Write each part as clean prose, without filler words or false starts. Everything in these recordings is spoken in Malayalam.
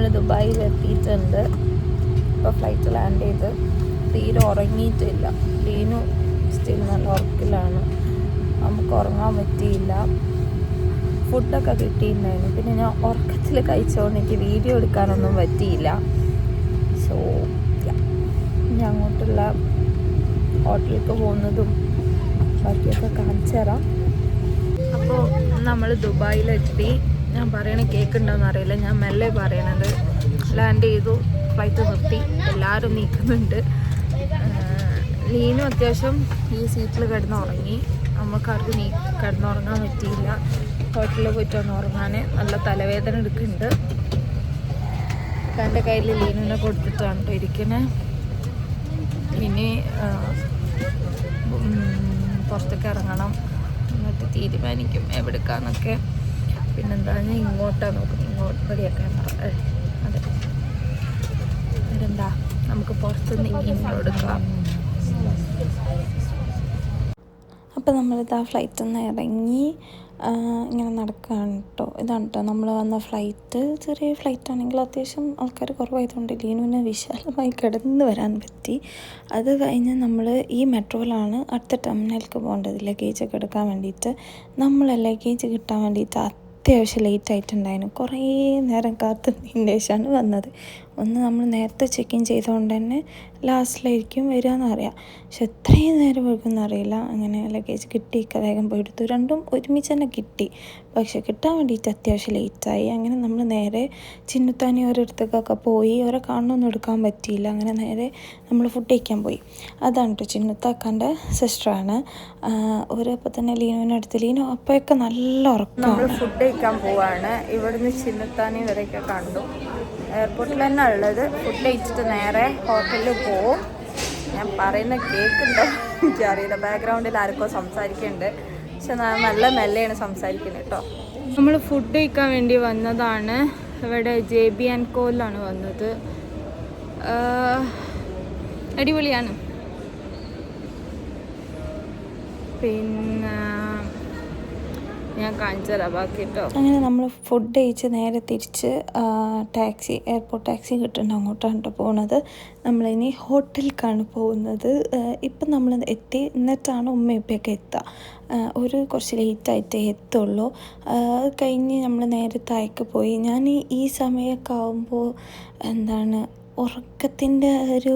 നമ്മൾ ദുബായിൽ എത്തിയിട്ടുണ്ട്. ഇപ്പോൾ ഫ്ലൈറ്റ് ലാൻഡ് ചെയ്ത് തീരെ ഉറങ്ങിയിട്ടില്ല. ലീനു സ്റ്റിൽ നല്ല ഉറക്കിലാണ്. നമുക്ക് ഉറങ്ങാൻ പറ്റിയില്ല. ഫുഡൊക്കെ കിട്ടിയിട്ടുണ്ടായിരുന്നു. പിന്നെ ഞാൻ ഉറക്കത്തിൽ കഴിച്ചുകൊണ്ട് എനിക്ക് വീഡിയോ എടുക്കാനൊന്നും പറ്റിയില്ല. സോ ഞാൻ അങ്ങോട്ടുള്ള ഹോട്ടലിലേക്ക് പോകുന്നതും ബാക്കിയൊക്കെ കാണിച്ചു തരാം. അപ്പോൾ നമ്മൾ ദുബായിലെത്തി. ഞാൻ പറയണ കേൾക്കുന്നുണ്ടോയെന്ന് അറിയില്ല. ഞാൻ മെല്ലെ പറയണത്. ലാൻഡ് ചെയ്തു, ഫ്ലൈറ്റ് നിർത്തി, എല്ലാവരും നീക്കുന്നുണ്ട്. ലീനും അത്യാവശ്യം ഈ സീറ്റിൽ കിടന്നുറങ്ങി. നമുക്കാർക്കും കിടന്നുറങ്ങാൻ പറ്റിയില്ല. ഹോട്ടലിൽ പോയിട്ട് വന്ന് ഉറങ്ങാൻ നല്ല തലവേദന എടുക്കുന്നുണ്ട്. എൻ്റെ കയ്യിൽ ലീനുവിനെ കൊടുത്തിട്ടാണ് കേട്ടോ ഇരിക്കുന്നത്. ഇനി പുറത്തേക്ക് ഇറങ്ങണം, എന്നിട്ട് തീരുമാനിക്കും എവിടേക്കാന്നൊക്കെ. പിന്നെന്താ, ഞാൻ ഇങ്ങോട്ടാണ് നോക്കുന്നത്. ഇങ്ങോട്ട് പടിയൊക്കെ അതെ എന്താ, നമുക്ക് പുറത്തുനിന്ന് ഇങ്ങനെ എടുക്കാം. അപ്പോൾ നമ്മളിതാ ഫ്ലൈറ്റിൽ നിന്ന് ഇറങ്ങി ഇങ്ങനെ നടക്കുകയാണ് കേട്ടോ. ഇതാണ് കേട്ടോ നമ്മൾ വന്ന ഫ്ലൈറ്റ്. ചെറിയ ഫ്ലൈറ്റ് ആണെങ്കിൽ അത്യാവശ്യം ആൾക്കാർ കുറവായതുകൊണ്ട് ലീനുവിന് വിശാലമായി കിടന്ന് വരാൻ പറ്റി. അത് കഴിഞ്ഞ് നമ്മൾ ഈ മെട്രോയിലാണ് അടുത്ത ടെർമിനലിലേക്ക് പോകേണ്ടത്, ലഗേജൊക്കെ എടുക്കാൻ വേണ്ടിയിട്ട്. നമ്മൾ ലഗേജ് കിട്ടാൻ വേണ്ടിയിട്ട് അത്യാവശ്യം ലേറ്റ് ആയിട്ടുണ്ടായിരുന്നു. കുറേ നേരം കാത്തുനിന്നതിന് ശേഷമാണ് വന്നത്. ഒന്ന് നമ്മൾ നേരത്തെ ചെക്ക് ഇൻ ചെയ്തുകൊണ്ട് തന്നെ ലാസ്റ്റിലായിരിക്കും വരികയെന്ന് അറിയാം. പക്ഷെ എത്രയും നേരം വൈകുമെന്ന് അറിയില്ല. അങ്ങനെ ലഗേജ് കിട്ടിയൊക്കെ വേഗം പോയെടുത്തു. രണ്ടും ഒരുമിച്ച് തന്നെ കിട്ടി. പക്ഷെ കിട്ടാൻ വേണ്ടിയിട്ട് അത്യാവശ്യം ലേറ്റായി. അങ്ങനെ നമ്മൾ നേരെ ചിന്നുത്താനി ഓരോരുത്തർക്കൊക്കെ പോയി. ഓരോ കാണണമെന്നും എടുക്കാൻ പറ്റിയില്ല. അങ്ങനെ നേരെ നമ്മൾ ഫുഡ് കഴിക്കാൻ പോയി. അതാണ് കേട്ടോ ചിന്നുത്താക്കാൻ്റെ സിസ്റ്ററാണ്. ഓരോപ്പോൾ തന്നെ ലീനുവിനടുത്ത്. ലീനു അപ്പോഴൊക്കെ നല്ല ഉറക്കം. നമ്മൾ ഫുഡ് കഴിക്കാൻ പോവാണ്. ഇവിടുന്ന് ചിന്നുത്താനി വരെയൊക്കെ കണ്ടു. എയർപോർട്ടിൽ തന്നെ ഉള്ളത്. ഫുഡ് കഴിച്ചിട്ട് നേരെ ഹോട്ടലിൽ പോവും. ഞാൻ പറയുന്ന കേൾക്കുന്നുണ്ടോ എനിക്കറിയില്ല. ബാക്ക്ഗ്രൗണ്ടിൽ ആർക്കോ സംസാരിക്കുന്നുണ്ട്. പക്ഷെ നല്ല മെല്ലെയാണ് സംസാരിക്കുന്നത് കേട്ടോ. നമ്മൾ ഫുഡ് കഴിക്കാൻ വേണ്ടി വന്നതാണ്. ഇവിടെ JB&Co വന്നത്. അടിപൊളിയാണ്. പിന്നെ ഞാൻ കാണിച്ചു തരാം ബാക്കി കേട്ടോ. അങ്ങനെ നമ്മൾ ഫുഡ് കഴിച്ച് നേരെ തിരിച്ച് ടാക്സി, എയർപോർട്ട് ടാക്സി കിട്ടുന്നുണ്ട്, അങ്ങോട്ടാണ് കേട്ടോ പോകുന്നത്. നമ്മളിനി ഹോട്ടലിലേക്കാണ് പോകുന്നത്. ഇപ്പം നമ്മൾ എത്തി. എന്നിട്ടാണ് ഉമ്മയപ്പൊക്കെ എത്തുക. കുറച്ച് ലേറ്റായിട്ടേ എത്തുള്ളൂ. അത് കഴിഞ്ഞ് നമ്മൾ നേരെ താഴേക്ക് പോയി. ഞാൻ ഈ സമയമൊക്കെ ആകുമ്പോൾ ഉറക്കത്തിൻ്റെ ഒരു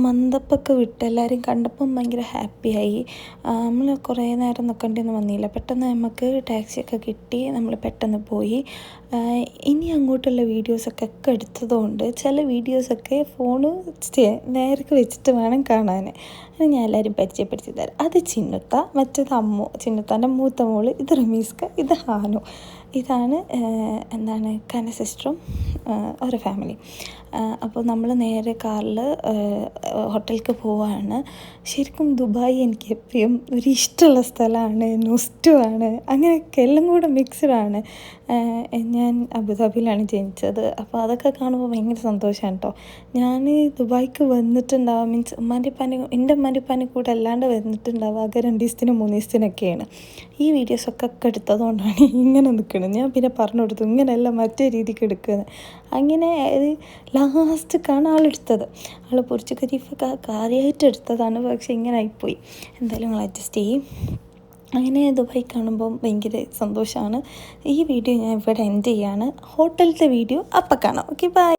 മന്ദപ്പൊക്കെ വിട്ട് എല്ലാവരും കണ്ടപ്പം ഭയങ്കര ഹാപ്പിയായി. നമ്മൾ കുറേ നേരം നിൽക്കേണ്ടിയൊന്നും വന്നില്ല. പെട്ടെന്ന് നമുക്ക് ടാക്സിയൊക്കെ കിട്ടി. നമ്മൾ പെട്ടെന്ന് പോയി. ഇനി അങ്ങോട്ടുള്ള വീഡിയോസൊക്കെ എടുത്തതുകൊണ്ട് ചില വീഡിയോസൊക്കെ ഫോണ് നേർക്ക് വെച്ചിട്ട് വേണം കാണാൻ. അത് ഞാൻ എല്ലാവരും പരിചയപ്പെടുത്തി തരാം. അത് ചിന്നുത്ത, മറ്റേത് അമ്മു, ചിന്നുത്താൻ്റെ മൂത്ത മോള്. ഇത് റമീസ്ക, ഇത് ഹാനു. ഇതാണ് കന സിസ്റ്ററും ഒരു ഫാമിലി. അപ്പോൾ നമ്മൾ നേരെ കാറിൽ ഹോട്ടലിലേക്ക് പോവുകയാണ്. ശരിക്കും ദുബായ് എനിക്ക് എപ്പോഴും ഒരു ഇഷ്ടമുള്ള സ്ഥലമാണ്, നൊസ്റ്റുമാണ്, അങ്ങനെയൊക്കെ എല്ലാം കൂടെ മിക്സ്ഡാണ്. ഞാൻ അബുദാബിയിലാണ് ജനിച്ചത്. അപ്പോൾ അതൊക്കെ കാണുമ്പോൾ ഭയങ്കര സന്തോഷമാണ് കേട്ടോ. ഞാൻ ദുബായ്ക്ക് വന്നിട്ടുണ്ടാവുക മീൻസ് എൻ്റെ ഉമ്മാൻ്റെ ഉപ്പാൻ്റെ കൂടെ അല്ലാണ്ട് വന്നിട്ടുണ്ടാവുക ആകെ 2 ദിവസത്തിനും 3 ദിവസത്തിനൊക്കെയാണ്. ഈ വീഡിയോസൊക്കെ എടുത്തതുകൊണ്ടാണ് ഇങ്ങനെ നിൽക്കുന്നത്. ഞാൻ പിന്നെ പറഞ്ഞു കൊടുത്തു ഇങ്ങനെയല്ല മറ്റേ രീതിക്ക് എടുക്കുന്നത്. അങ്ങനെ ലാസ്റ്റിക്കാണ് ആളെടുത്തത്. ആൾ ബുർജ് ഖലീഫൊക്കെ കാര്യമായിട്ട് എടുത്തതാണ്. പക്ഷെ ഇങ്ങനെ ആയിപ്പോയി. എന്തായാലും നിങ്ങൾ അഡ്ജസ്റ്റ് ചെയ്യും. അങ്ങനെ ദുബായ് കാണുമ്പം ഭയങ്കര സന്തോഷമാണ്. ഈ വീഡിയോ ഞാൻ ഇവിടെ എൻഡ് ചെയ്യാണ്. ഹോട്ടലിലത്തെ വീഡിയോ അപ്പം കാണാം. Okay, by.